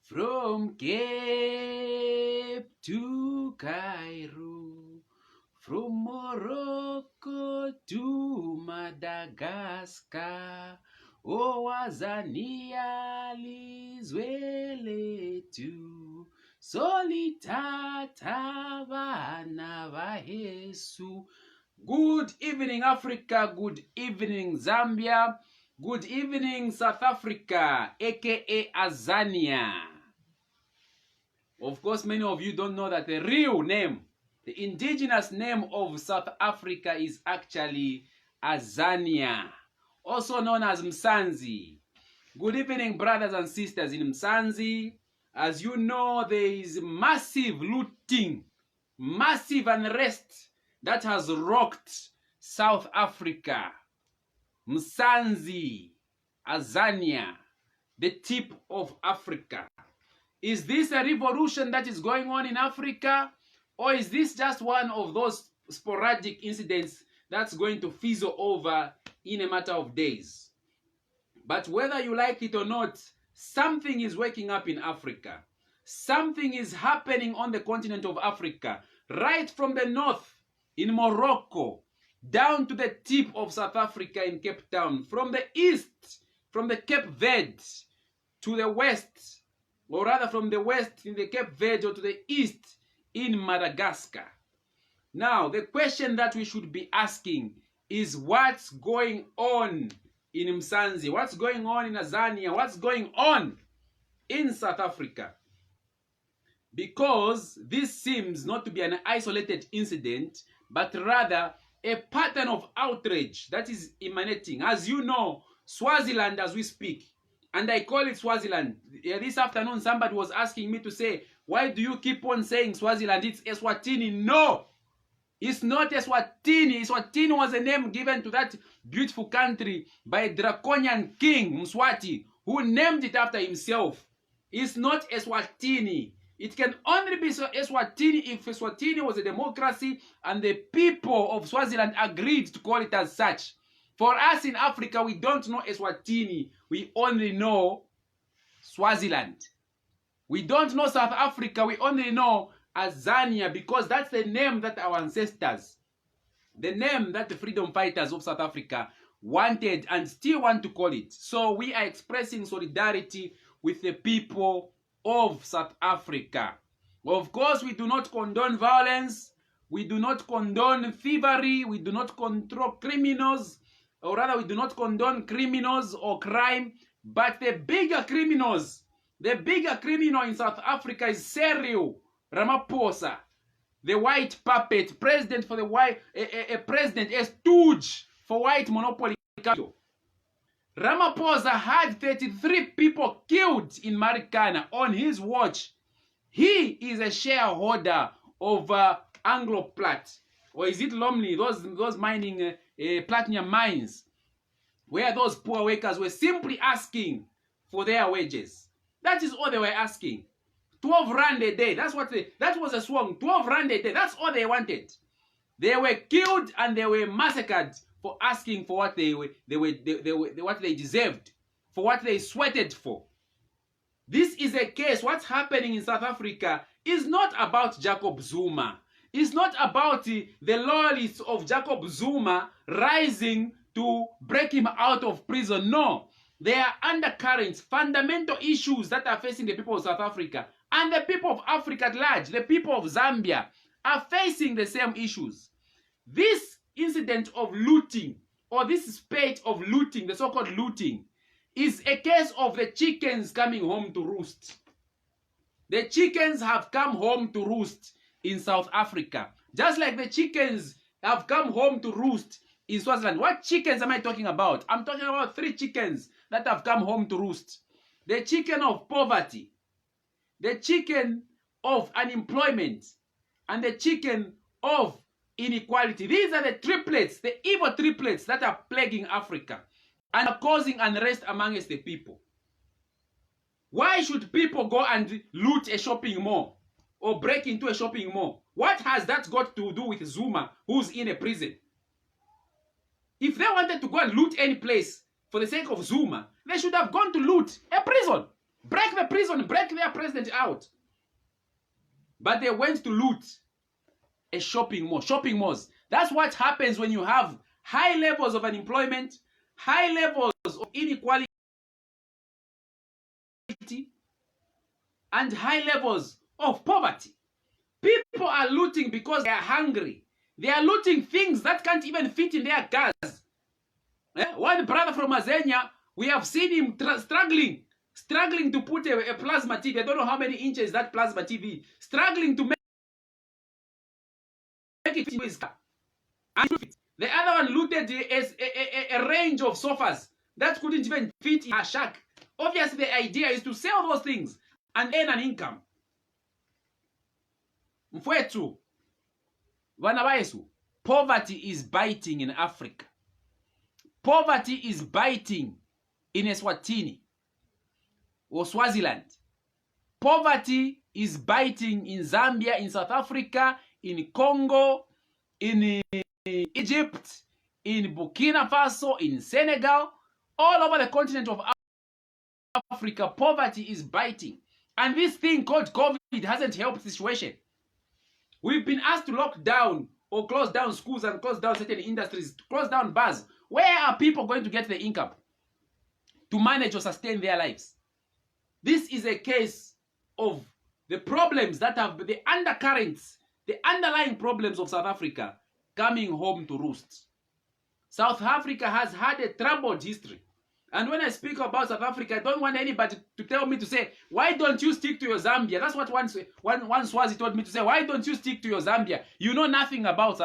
From Cape to Cairo, from Morocco to Madagascar, owazania lizwe lethu, solithatha bana bayesu. Good evening, Africa. Good evening, Zambia. Good evening, South Africa, aka Azania. Of course, many of you don't know that the real name, the indigenous name of South Africa is actually Azania, also known as Msanzi. Good evening, brothers and sisters in Msanzi. As you know, there is massive looting, massive unrest that has rocked South Africa. Msanzi, Azania, the tip of Africa. Is this a revolution that is going on in Africa? Or is this just one of those sporadic incidents that's going to fizzle over in a matter of days? But whether you like it or not, something is waking up in Africa. Something is happening on the continent of Africa, right from the north in Morocco, down to the tip of South Africa in Cape Town, from the east, from the Cape Verde, to the west, or rather from the west in the Cape Verde, or to the east in Madagascar. Now, the question that we should be asking is, what's going on in Msanzi? What's going on in Azania? What's going on in South Africa? Because this seems not to be an isolated incident, but rather a pattern of outrage that is emanating. As you know, Swaziland as we speak, and I call it Swaziland. This afternoon, somebody was asking me to say, why do you keep on saying Swaziland? It's Eswatini. No, it's not Eswatini. Eswatini was a name given to that beautiful country by a draconian king, Mswati, who named it after himself. It's not Eswatini. It can only be Eswatini if Eswatini was a democracy and the people of Swaziland agreed to call it as such. For us in Africa, we don't know Eswatini. We only know Swaziland. We don't know South Africa. We only know Azania, because that's the name that our ancestors, the name that the freedom fighters of South Africa wanted and still want to call it. So we are expressing solidarity with the people of South Africa. Of course, we do not condone violence. We do not condone thievery. We do not control criminals. Or rather, we do not condone criminals or crime. But the bigger criminals, the bigger criminal in South Africa is Cyril Ramaphosa, the white puppet, president for the white, a president, a stooge for white monopoly capital. Ramaphosa had 33 people killed in Marikana on his watch. He is a shareholder of Anglo-Plat, or is it Lumley, those mining platinum mines, where those poor workers were simply asking for their wages. That is all they were asking. 12 rand a day. That was a swung. 12 rand a day. That's all they wanted. They were killed and they were massacred for asking for what what they deserved, for what they sweated for. This is a case. What's happening in South Africa is not about Jacob Zuma. It's not about the loyalists of Jacob Zuma rising to break him out of prison. No. There are undercurrents, fundamental issues that are facing the people of South Africa. And the people of Africa at large, the people of Zambia, are facing the same issues. This incident of looting, or this spate of looting, the so-called looting, is a case of the chickens coming home to roost. The chickens have come home to roost in South Africa, just like the chickens have come home to roost in Swaziland. What chickens am I talking about? I'm talking about 3 chickens that have come home to roost. The chicken of poverty, the chicken of unemployment, and the chicken of inequality. These are the triplets, the evil triplets that are plaguing Africa and are causing unrest amongst the people. Why should people go and loot a shopping mall or break into a shopping mall? What has that got to do with Zuma, who's in a prison? If they wanted to go and loot any place for the sake of Zuma, they should have gone to loot a prison. break the prison, break their president out. But they went to loot a shopping mall, shopping malls. That's what happens when you have high levels of unemployment, high levels of inequality, and high levels of poverty. People are looting because they are hungry. They are looting things that can't even fit in their cars. One brother from Azania, we have seen him struggling to put a plasma TV. I don't know how many inches that plasma TV. Struggling to make it fit in his car. The other one looted a range of sofas that couldn't even fit in a shack. Obviously, the idea is to sell those things and earn an income. Mfwetu, Vanabayesu, poverty is biting in Africa. Poverty is biting in Eswatini or Swaziland. Poverty is biting in Zambia, in South Africa, in Congo, in Egypt, in Burkina Faso, in Senegal, all over the continent of Africa. Poverty is biting. And this thing called COVID hasn't helped the situation. We've been asked to lock down or close down schools and close down certain industries, close down bars. Where are people going to get the income to manage or sustain their lives? This is a case of the problems that have the undercurrents, the underlying problems of South Africa coming home to roost. South Africa has had a troubled history. And when I speak about South Africa, I don't want anybody to tell me to say, why don't you stick to your Zambia? That's what one Swazi told me to say. Why don't you stick to your Zambia? You know nothing about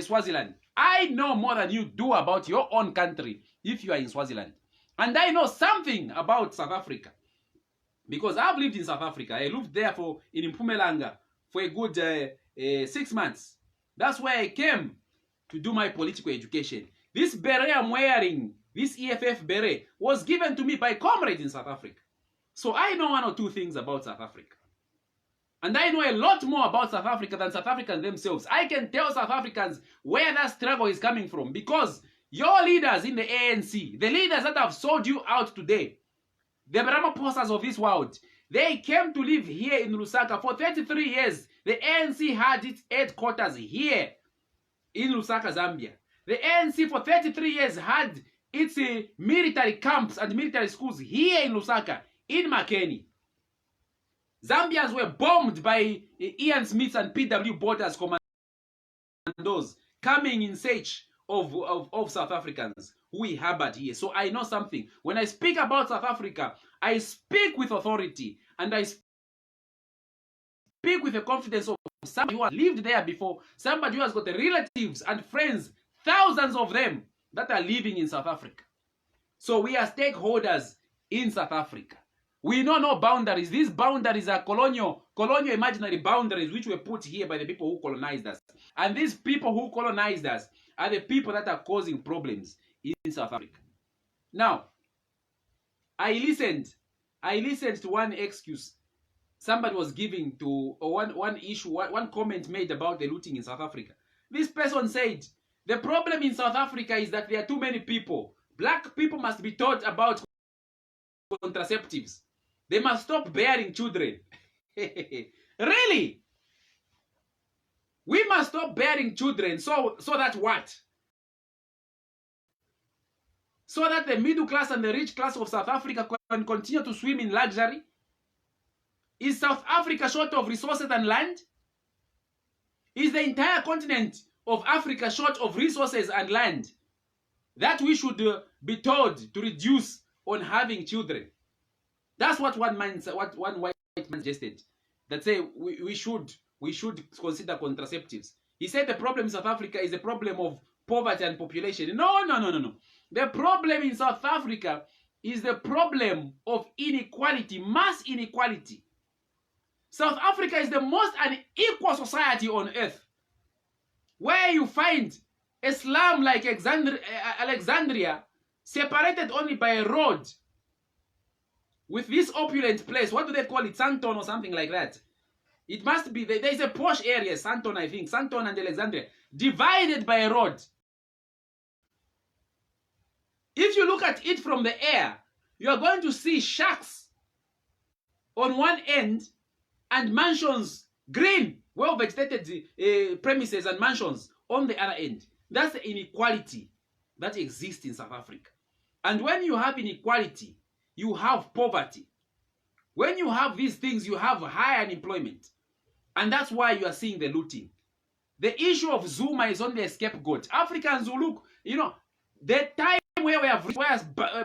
Swaziland. I know more than you do about your own country if you are in Swaziland. And I know something about South Africa. Because I've lived in South Africa. I lived there in Mpumalanga for a good 6 months. That's where I came to do my political education. This beret I'm wearing, this EFF beret, was given to me by comrades in South Africa. So I know one or two things about South Africa. And I know a lot more about South Africa than South Africans themselves. I can tell South Africans where that struggle is coming from. Because your leaders in the ANC, the leaders that have sold you out today, the Ramaphosa's of this world, they came to live here in Lusaka for 33 years. The ANC had its headquarters here in Lusaka, Zambia. The ANC for 33 years had its military camps and military schools here in Lusaka, in Makeni. Zambians were bombed by Ian Smith and P.W. Bottas commandos coming in search of South Africans who we harbored here. So I know something. When I speak about South Africa, I speak with authority and I speak with the confidence of somebody who has lived there before, somebody who has got the relatives and friends, thousands of them, that are living in South Africa. So we are stakeholders in South Africa. We know no boundaries. These boundaries are colonial imaginary boundaries which were put here by the people who colonized us. And these people who colonized us are the people that are causing problems in South Africa. Now, I listened to one excuse somebody was giving to one issue, one comment made about the looting in South Africa. This person said, the problem in South Africa is that there are too many people. Black people must be taught about contraceptives. They must stop bearing children. Really? We must stop bearing children so that what? So that the middle class and the rich class of South Africa can continue to swim in luxury? Is South Africa short of resources and land? Is the entire continent of Africa short of resources and land that we should be told to reduce on having children? That's what one white man suggested. That say we should consider contraceptives. He said the problem in South Africa is a problem of poverty and population. No. The problem in South Africa is the problem of inequality, mass inequality. South Africa is the most unequal society on earth, where you find a slum like Alexandria separated only by a road with this opulent place. What do they call it? Sandton or something like that. It must be, there is a posh area, Sandton, I think. Sandton and Alexandria, divided by a road. If you look at it from the air, you are going to see shacks on one end and mansions, green, well vegetated premises and mansions on the other end. That's the inequality that exists in South Africa. And when you have inequality, you have poverty. When you have these things, you have high unemployment. And that's why you are seeing the looting. The issue of Zuma is only a scapegoat. Africans will look, the time where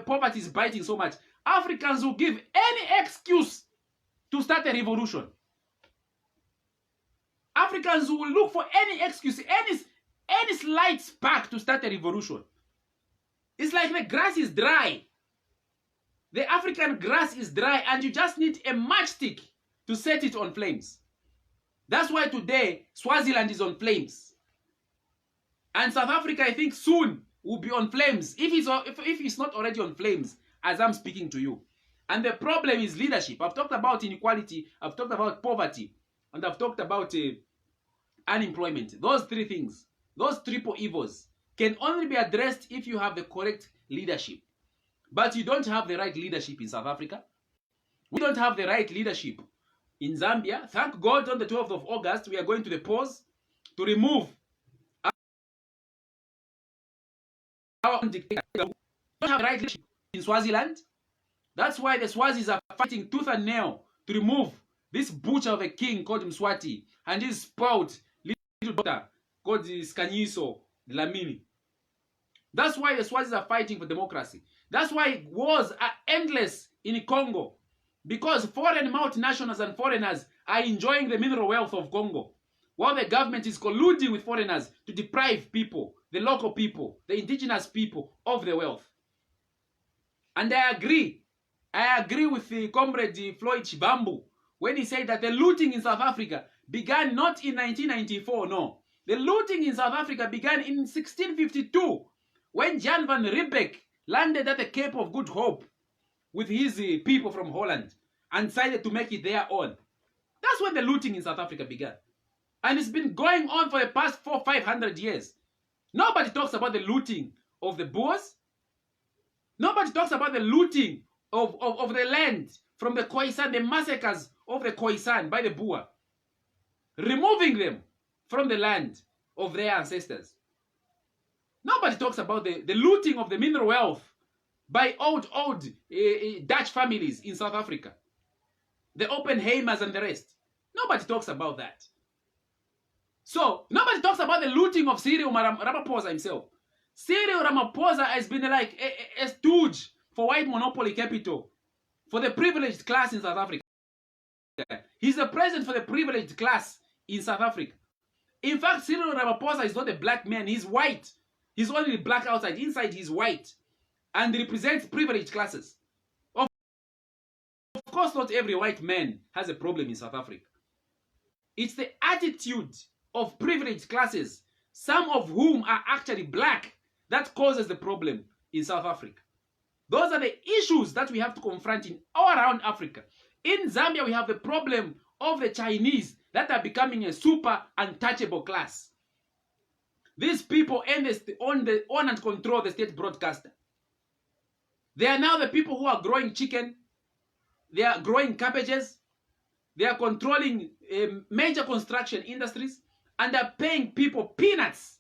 poverty is biting so much, Africans will give any excuse to start a revolution. Africans will look for any excuse, any slight spark to start a revolution. It's like the grass is dry. The African grass is dry and you just need a matchstick to set it on flames. That's why today Swaziland is on flames. And South Africa, I think, soon will be on flames, if it's not already on flames as I'm speaking to you. And the problem is leadership. I've talked about inequality, I've talked about poverty, and I've talked about unemployment. Those three things, those triple evils, can only be addressed if you have the correct leadership. But you don't have the right leadership in South Africa. We don't have the right leadership in Zambia. Thank God on the 12th of August, we are going to the polls to remove our dictator. We don't have the right leadership in Swaziland. That's why the Swazis are fighting tooth and nail to remove this butcher of a king called Mswati and his spoiled little daughter called Skanyiso Dlamini. That's why the Swazis are fighting for democracy. That's why wars are endless in Congo. Because foreign multinationals and foreigners are enjoying the mineral wealth of Congo, while the government is colluding with foreigners to deprive people, the local people, the indigenous people, of the wealth. And I agree with the comrade Floyd Chibambu when he said that the looting in South Africa began not in 1994, no. The looting in South Africa began in 1652 when Jan van Riebeeck landed at the Cape of Good Hope with his people from Holland and decided to make it their own. That's when the looting in South Africa began. And it's been going on for the past 400-500 years. Nobody talks about the looting of the Boers. Nobody talks about the looting of the land from the Khoisan, the massacres of the Khoisan by the Boer. Removing them from the land of their ancestors. Nobody talks about the looting of the mineral wealth by old Dutch families in South Africa. The Oppenheimers and the rest. Nobody talks about that. So, nobody talks about the looting of Cyril Ramaphosa himself. Cyril Ramaphosa has been like a stooge for white monopoly capital, for the privileged class in South Africa. He's the president for the privileged class in South Africa. In fact, Cyril Ramaphosa is not a black man, he's white. He's only black outside, inside he's white. And represents privileged classes. Of course, not every white man has a problem in South Africa. It's the attitude of privileged classes, some of whom are actually black, that causes the problem in South Africa. Those are the issues that we have to confront in all around Africa. In Zambia, we have the problem of the Chinese that are becoming a super untouchable class. These people own and control the state broadcaster. They are now the people who are growing chicken. They are growing cabbages. They are controlling major construction industries. And they're paying people peanuts.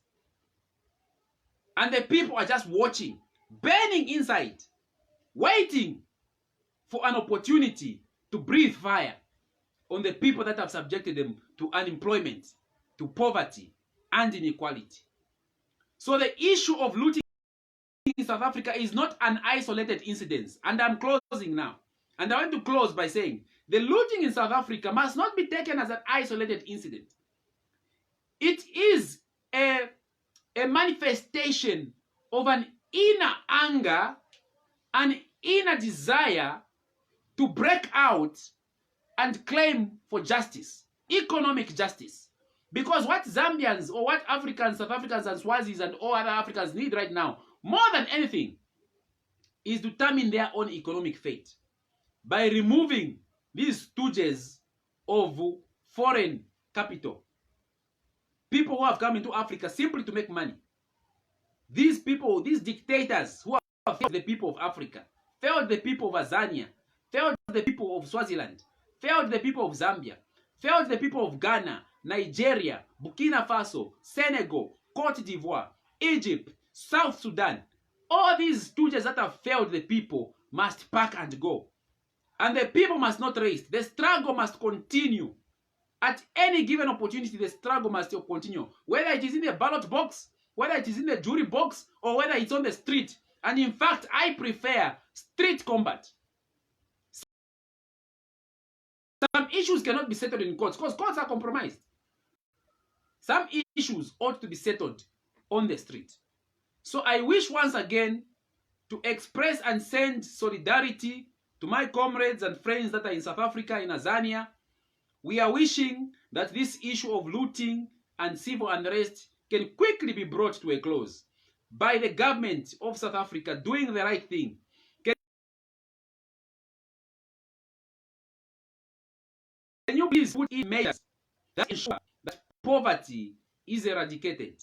And the people are just watching, burning inside, waiting for an opportunity to breathe fire on the people that have subjected them to unemployment, to poverty, and inequality. So the issue of looting in South Africa is not an isolated incident. And I'm closing now. And I want to close by saying the looting in South Africa must not be taken as an isolated incident. It is a manifestation of an inner anger, an inner desire to break out and claim for justice, economic justice. Because what Zambians or what Africans, South Africans and Swazis and all other Africans need right now, more than anything, is to determine their own economic fate by removing these stooges of foreign capital. People who have come into Africa simply to make money. These people, these dictators who have failed the people of Africa, failed the people of Azania, failed the people of Swaziland, failed the people of Zambia, failed the people of Ghana, Nigeria, Burkina Faso, Senegal, Cote d'Ivoire, Egypt, South Sudan. All these stooges that have failed the people must pack and go. And the people must not rest. The struggle must continue. At any given opportunity, the struggle must continue. Whether it is in the ballot box, whether it is in the jury box, or whether it's on the street. And in fact, I prefer street combat. Some issues cannot be settled in courts because courts are compromised. Some issues ought to be settled on the street. So I wish once again to express and send solidarity to my comrades and friends that are in South Africa, in Azania. We are wishing that this issue of looting and civil unrest can quickly be brought to a close by the government of South Africa doing the right thing. Can you please put in measures that ensure that poverty is eradicated,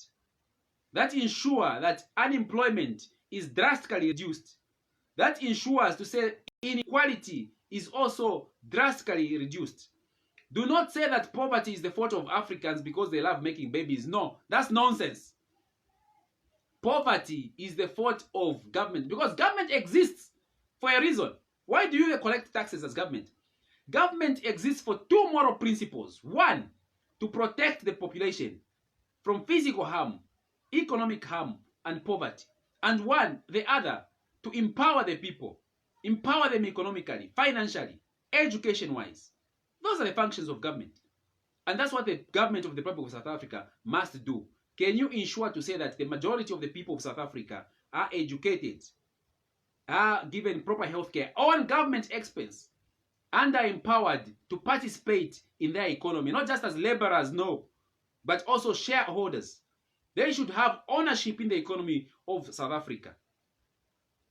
that ensure that unemployment is drastically reduced, that ensures to say inequality is also drastically reduced. Do not say that poverty is the fault of Africans because they love making babies. No, that's nonsense. Poverty is the fault of government because government exists for a reason. Why do you collect taxes as government? Government exists for two moral principles. One, to protect the population from physical harm, economic harm, and poverty. And one, the other, to empower the people. Empower them economically, financially, education-wise. Those are the functions of government. And that's what the government of the Republic of South Africa must do. Can you ensure to say that the majority of the people of South Africa are educated, are given proper health care on government expense, and are empowered to participate in their economy, not just as laborers, no, but also shareholders. They should have ownership in the economy of South Africa.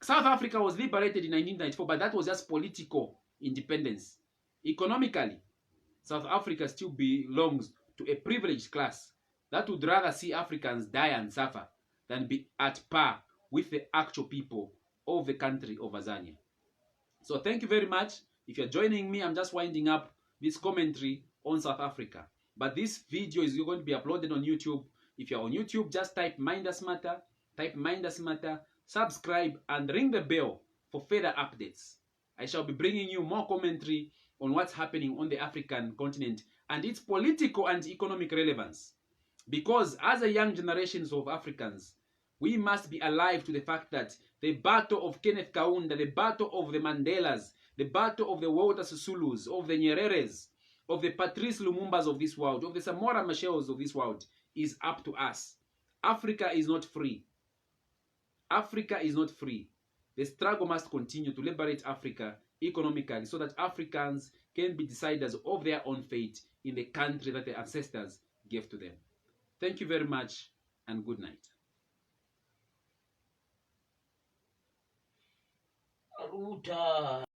South Africa was liberated in 1994, but that was just political independence. Economically, South Africa still belongs to a privileged class that would rather see Africans die and suffer than be at par with the actual people of the country of Azania. So thank you very much. If you're joining me, I'm just winding up this commentary on South Africa. But this video is going to be uploaded on YouTube. If you're on YouTube, just type Minders Matter, subscribe, and ring the bell for further updates. I shall be bringing you more commentary on what's happening on the African continent and its political and economic relevance. Because as a young generations of Africans, we must be alive to the fact that the battle of Kenneth Kaunda, the battle of the Mandelas, the battle of the Walter Sisulus, of the Nyereres, of the Patrice Lumumbas of this world, of the Samora Machels of this world, is up to us. Africa is not free. Africa is not free. The struggle must continue to liberate Africa economically so that Africans can be deciders of their own fate in the country that their ancestors gave to them. Thank you very much and good night. Aruta.